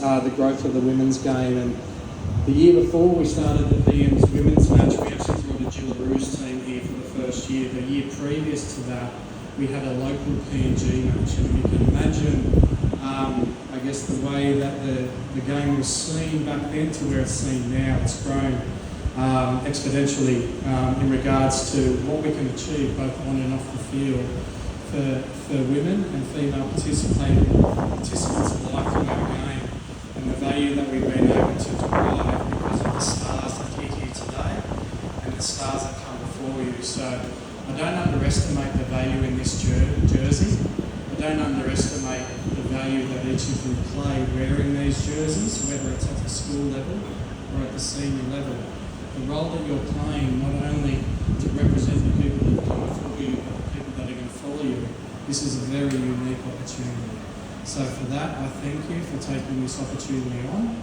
the growth of the women's game. And the year before we started the PM's women's match, we actually brought a Jillaroos team here for the first year. The year previous to that, we had a local PNG match, and you can imagine, I guess, the way that the game was seen back then to where it's seen now. It's grown exponentially in regards to what we can achieve both on and off the field for women and female participants alike in our game, and the value that we've been able to derive because of the stars that hit here today and the stars that come before you. So I don't underestimate the value in this jersey. I don't underestimate the value that each of you play wearing these jerseys, whether it's at the school level or at the senior level. The role that you're playing, not only to represent the people that come before you, but the people that are going to follow you, this is a very unique opportunity. So for that, I thank you for taking this opportunity on,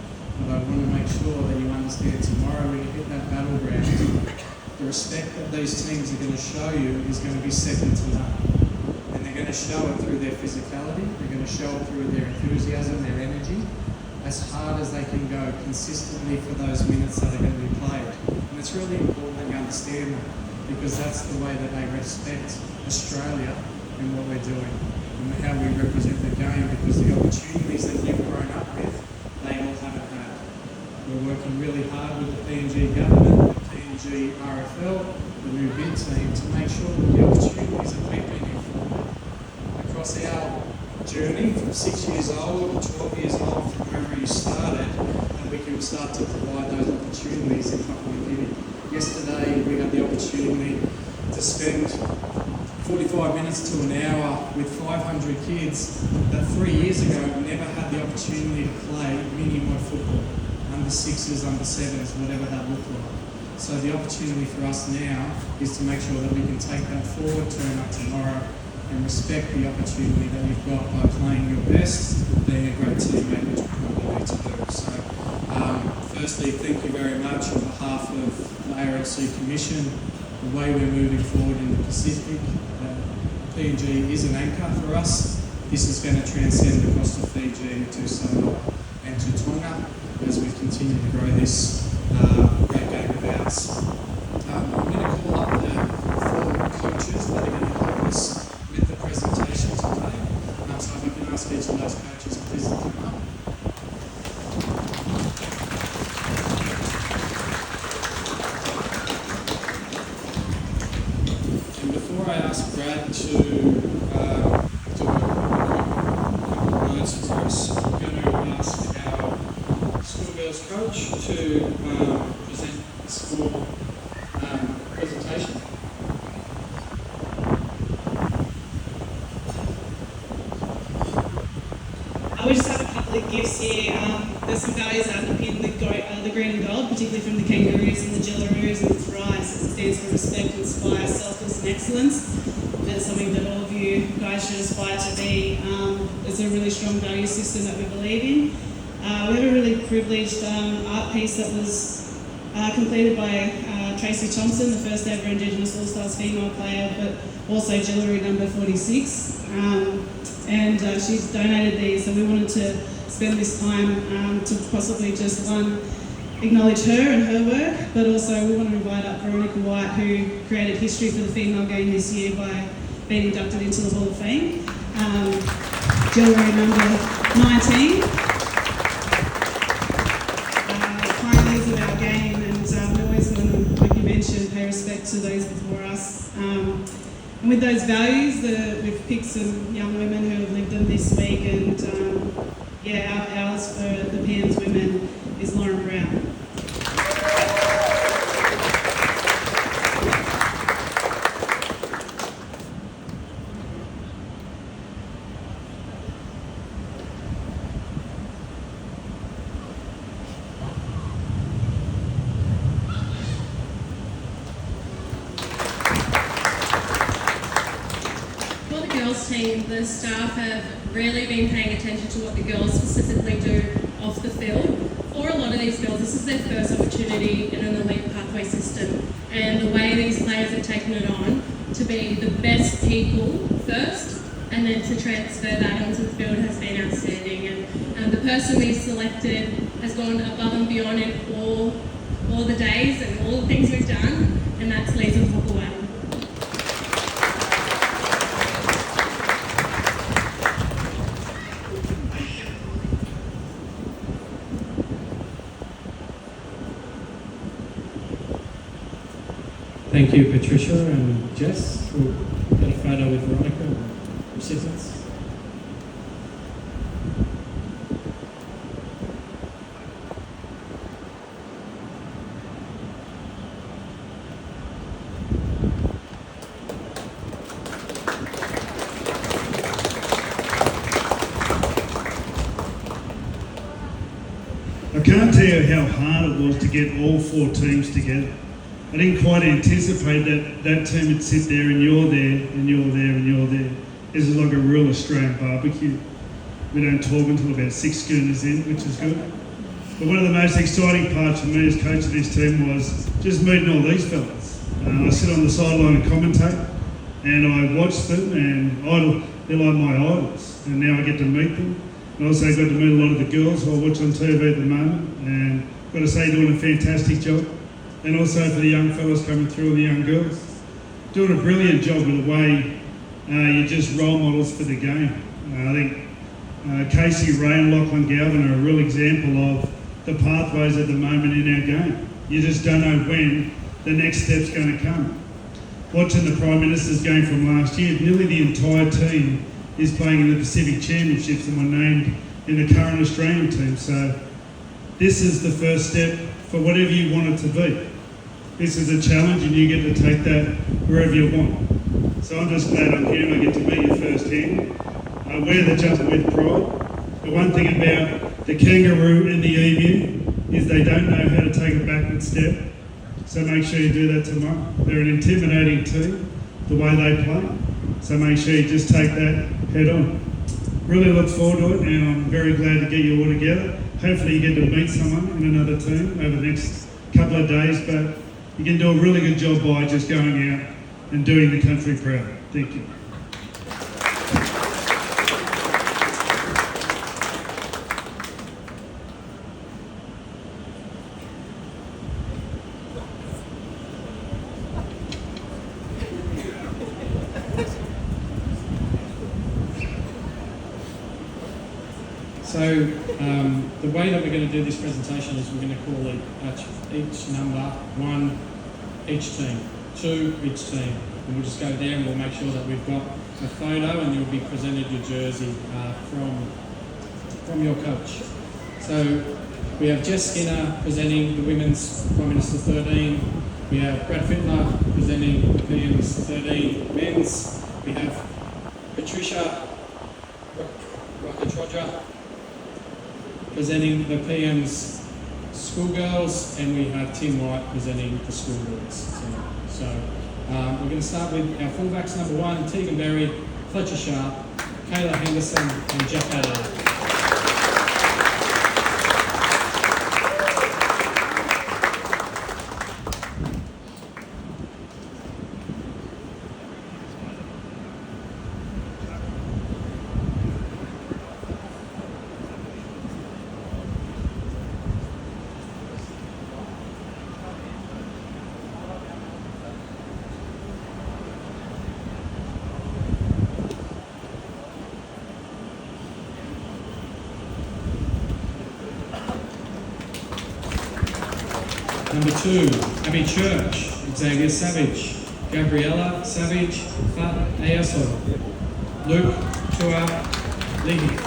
but I want to make sure that you understand tomorrow when you hit that battleground, the respect that these teams are going to show you is going to be second to none. And they're going to show it through their physicality, they're going to show it through their enthusiasm, their energy, as hard as they can go consistently for those minutes that are going to be played. And it's really important that you understand that, because that's the way that they respect Australia and what we're doing and how we represent the game, because the opportunities that you've grown up with, they all haven't had. We're working really hard with the PNG government, the PNG RFL, the new bid team, to make sure that the opportunities that we've been informed across our journey from 6 years old to 12 years old, from wherever you started, and we can start to provide those opportunities in Papua New Guinea. Yesterday we had the opportunity to spend 45 minutes to an hour with 500 kids that 3 years ago never had the opportunity to play mini-mod football, under 6s, under 7s, whatever that looked like. So the opportunity for us now is to make sure that we can take that forward, turn up tomorrow, and respect the opportunity that you've got by playing your best, being a great teammate, which we probably need to do. So, firstly, thank you very much on behalf of the ARLC Commission, the way we're moving forward in the Pacific. PNG is an anchor for us. This is going to transcend across to Fiji, to Samoa and to Tonga as we continue to grow this great game of ours. I'm going to call up the four coaches that are going to help us with the presentation today. So if I can ask each of those coaches please to come up. And before I ask Brad to do a couple of words for us, I'm going to ask our schoolgirls coach to present the school presentation. We just have a couple of gifts here. There's some values that underpin the green and gold, particularly from the Kangaroos and the Jillaroos, and it's RISE. It stands for Respect, Inspire, Selfless and Excellence. That's something that all of you guys should aspire to be. It's a really strong value system that we believe in. We have a really privileged art piece that was completed by Tracy Thompson, the first ever Indigenous All-Stars female player, but also Jillaroo number 46. And she's donated these, so we wanted to spend this time to possibly just acknowledge her and her work, but also we want to invite up Veronica White, who created history for the female game this year by being inducted into the Hall of Fame. Jillaroo number 19. Pioneers of our game, and we always want to, like you mentioned, pay respect to those before us. And with those values, we've picked some young women who have lived them this week, and ours for the PM's women is Lauren Brown. Team, the staff have really been paying attention to what the girls specifically do off the field. For a lot of these girls, this is their first opportunity in an elite pathway system, and the way these players have taken it on to be the best people first and then to transfer that onto the field has been outstanding. And The person we've selected has gone above and beyond in all the days and all the things we've done, and that's Laikim Papua. Thank you, Patricia and Jess. We'll get a photo with Veronica and recipients. I can't tell you how hard it was to get all 4 teams together. I didn't quite anticipate that team would sit there and you're there and you're there and you're there. This is like a real Australian barbecue. We don't talk until about 6 schooners in, which is good. But one of the most exciting parts for me as coach of this team was just meeting all these fellas. I sit on the sideline and commentate, and I watch them, and they're like my idols. And now I get to meet them. And also got to meet a lot of the girls who I watch on TV at the moment, and got to say doing a fantastic job. And also for the young fellas coming through and the young girls, doing a brilliant job in the way you're just role models for the game. I think Casey Ray and Lachlan Galvin are a real example of the pathways at the moment in our game. You just don't know when the next step's going to come. Watching the Prime Ministers game from last year, nearly the entire team is playing in the Pacific Championships and were named in the current Australian team. So this is the first step for whatever you want it to be. This is a challenge and you get to take that wherever you want. So I'm just glad I'm here and I get to meet you firsthand. I wear the jumper with pride. The one thing about the kangaroo and the emu is they don't know how to take a backward step. So make sure you do that tomorrow. They're an intimidating team, the way they play. So make sure you just take that head on. Really look forward to it, and I'm very glad to get you all together. Hopefully you get to meet someone in another team over the next couple of days, but you can do a really good job by just going out and doing the country proud. Thank you. So the way that we're going to do this presentation is we're going to call each number 1 each team, 2 each team. And we'll just go there and we'll make sure that we've got a photo and you'll be presented your jersey from your coach. So we have Jess Skinner presenting the Women's Prime Minister 13. We have Brad Fittler presenting the PM's 13 men's. We have Patricia Rocker presenting the PM's schoolgirls, and we have Tim White presenting the schoolgirls. So we're going to start with our fullbacks. Number 1, Tegan Berry, Fletcher Sharp, Kayla Henderson, and Jeff Adler. Number 2, Abby Church, Xavier Savage, Gabriella Savage, Fat Ayaso, Luke Tua Leahy.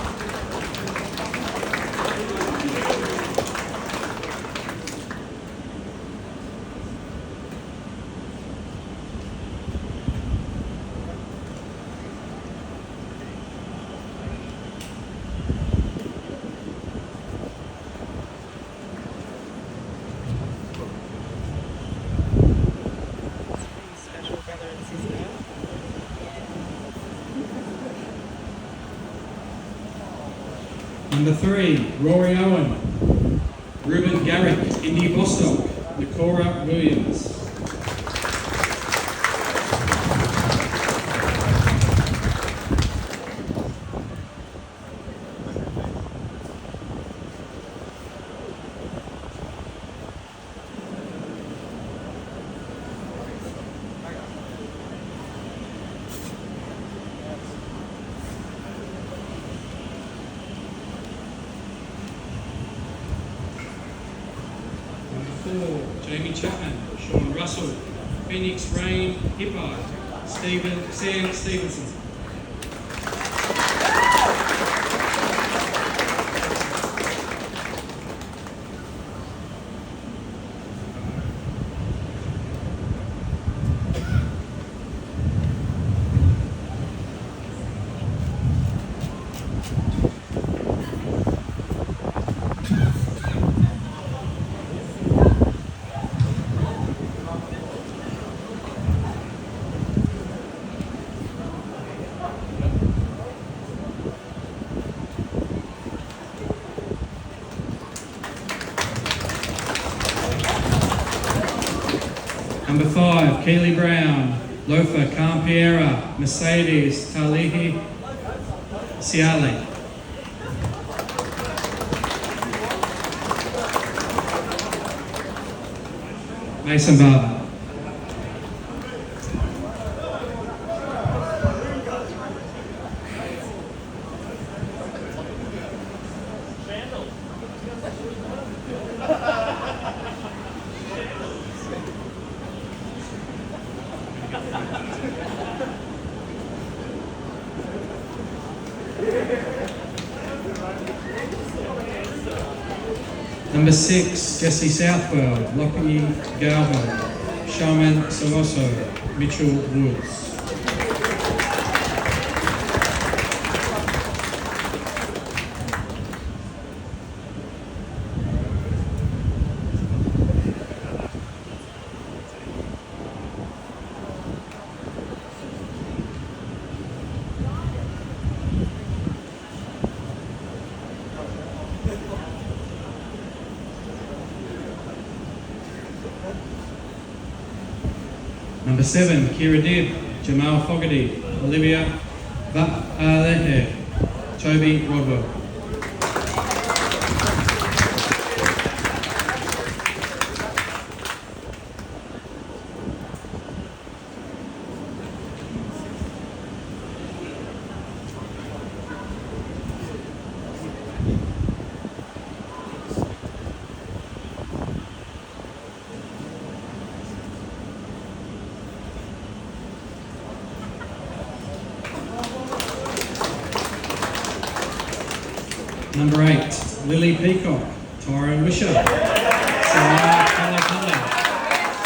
Number 3, Rory Owen, Ruben Garrick, Indy Bostock, Nikora Williams. 4, Jamie Chapman, Sean Russell, Phoenix Rain Hippo, Sam Stevenson. Number 5, Keely Brown, Lofa Campiera, Mercedes Talihi Siale. Mason Barber. Number 6, Jesse Southwell, Lockie Galvin, Shaman Soloso, Mitchell Woods. Number 7, Kira Dibb, Jamal Fogarty, Olivia Va'alehe, Toby Rodwell. Number 8, Lily Peacock, Tyrone Wisher, Sarah Kalakala,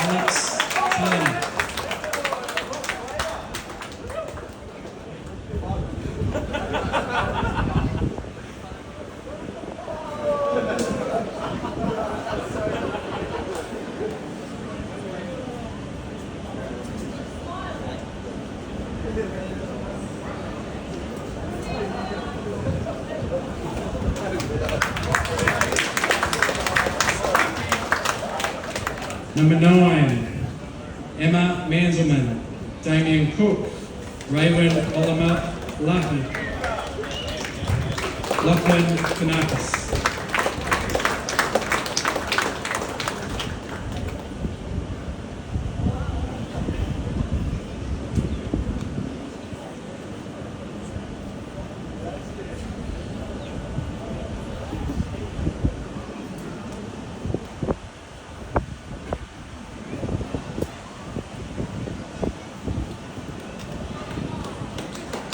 Alex Turner. Number 9, Emma Manzelman, Damien Cook, Raywin Oliver Lahi, Lachlan Kanakis.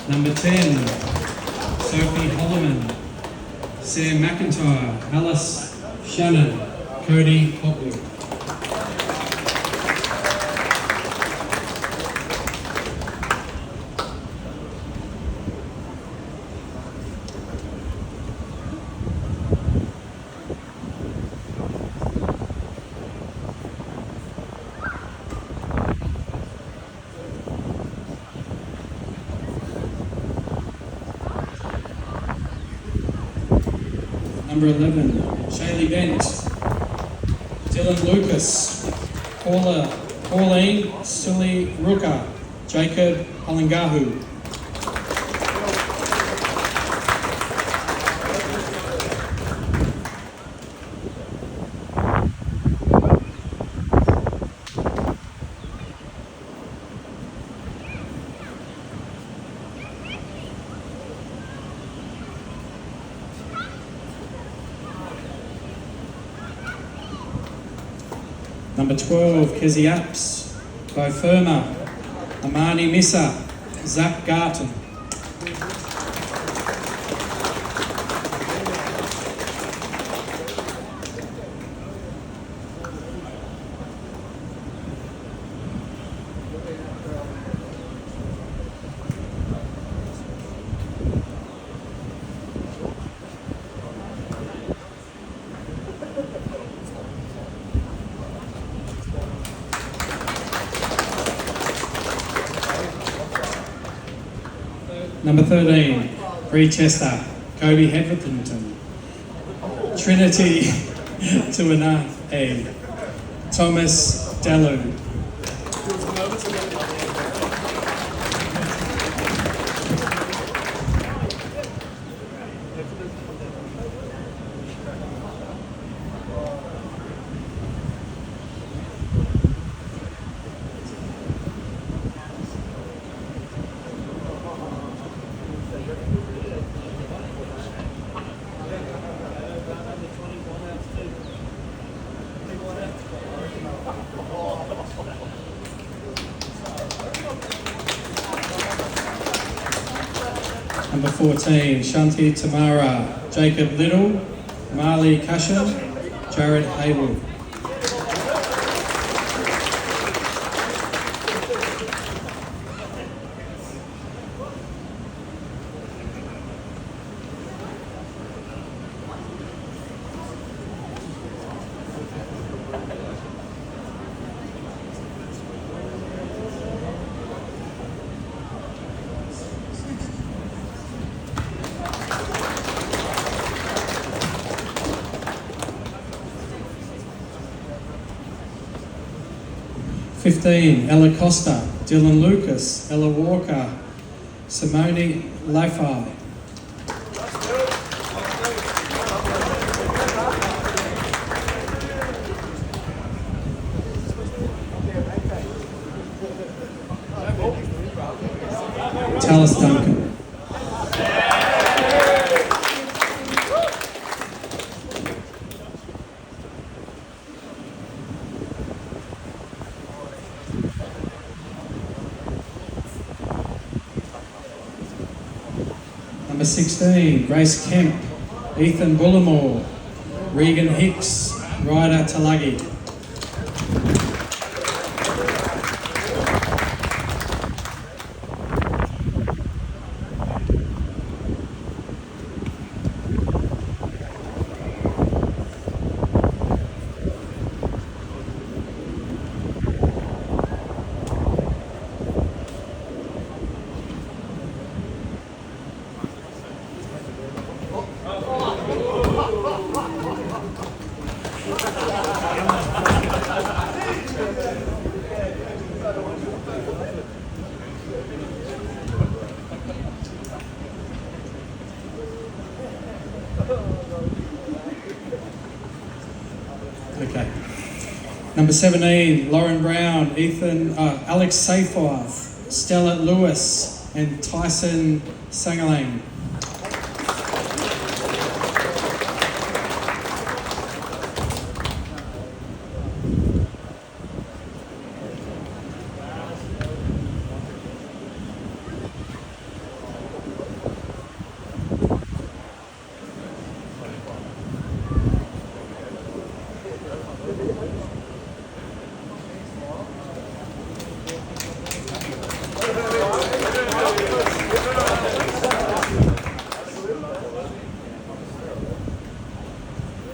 Number 10, Sophie Holloman, Sam McIntyre, Alice Shannon, Cody Hopwood. Number 11, Shaylee Bent, Dylan Lucas, Pauline Sully Ruka, Jacob Halangahu. Number 12, Keziaps, Bofirma, Amani Missa, Zach Garton. Number 13, Bree Chester, Kobe Hedrington, Trinity Tuanath, and Thomas Dellu. Number 14, Shanti Tamara, Jacob Little, Marley Cushion, Jared Haywood. (15) Ella Costa, Dylan Lucas, Ella Walker, Simone Lafay. Talis Duncan. Number 16, Grace Kemp, Ethan Bullimore, Regan Hicks, Ryder Talagi. Okay. Number 17, Lauren Brown, Alex Seyfarth, Stella Lewis, and Tyson Sangalang.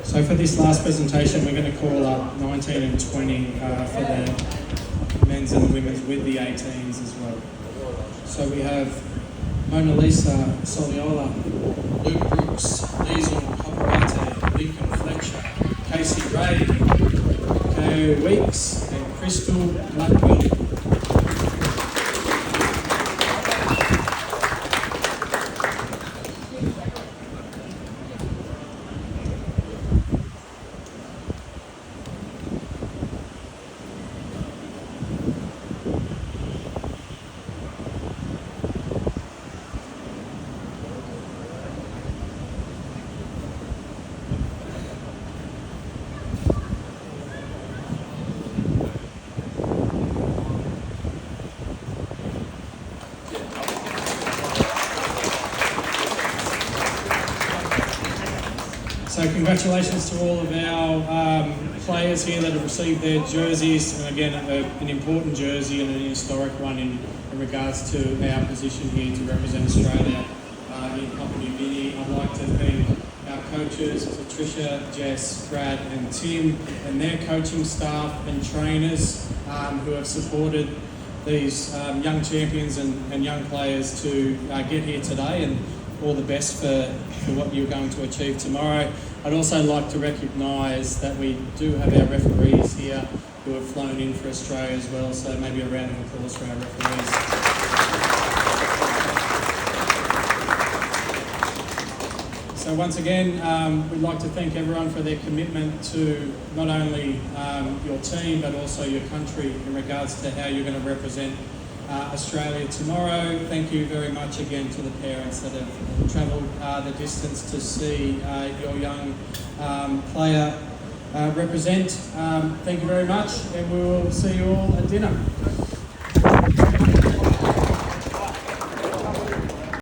So for this last presentation, we're going to call up 19 and 20 for the men's and the women's with the 18s as well. So we have Mona Lisa Soliola, Luke Brooks, Liesl Hopperate, Lincoln Fletcher, Casey Ray, Ko Weeks, and Crystal Blackwell. congratulations to all of our players here that have received their jerseys, and again, an important jersey and an historic one in regards to our position here to represent Australia in Papua New Guinea. I'd like to thank our coaches, Patricia, Jess, Brad and Tim, and their coaching staff and trainers who have supported these young champions and young players to get here today, and all the best for what you're going to achieve tomorrow. I'd also like to recognise that we do have our referees here who have flown in for Australia as well, so maybe a round of applause for our referees. So once again, we'd like to thank everyone for their commitment to not only your team but also your country in regards to how you're going to represent Australia tomorrow. Thank you very much again to the parents that have travelled the distance to see your young player represent. Thank you very much, and we will see you all at dinner.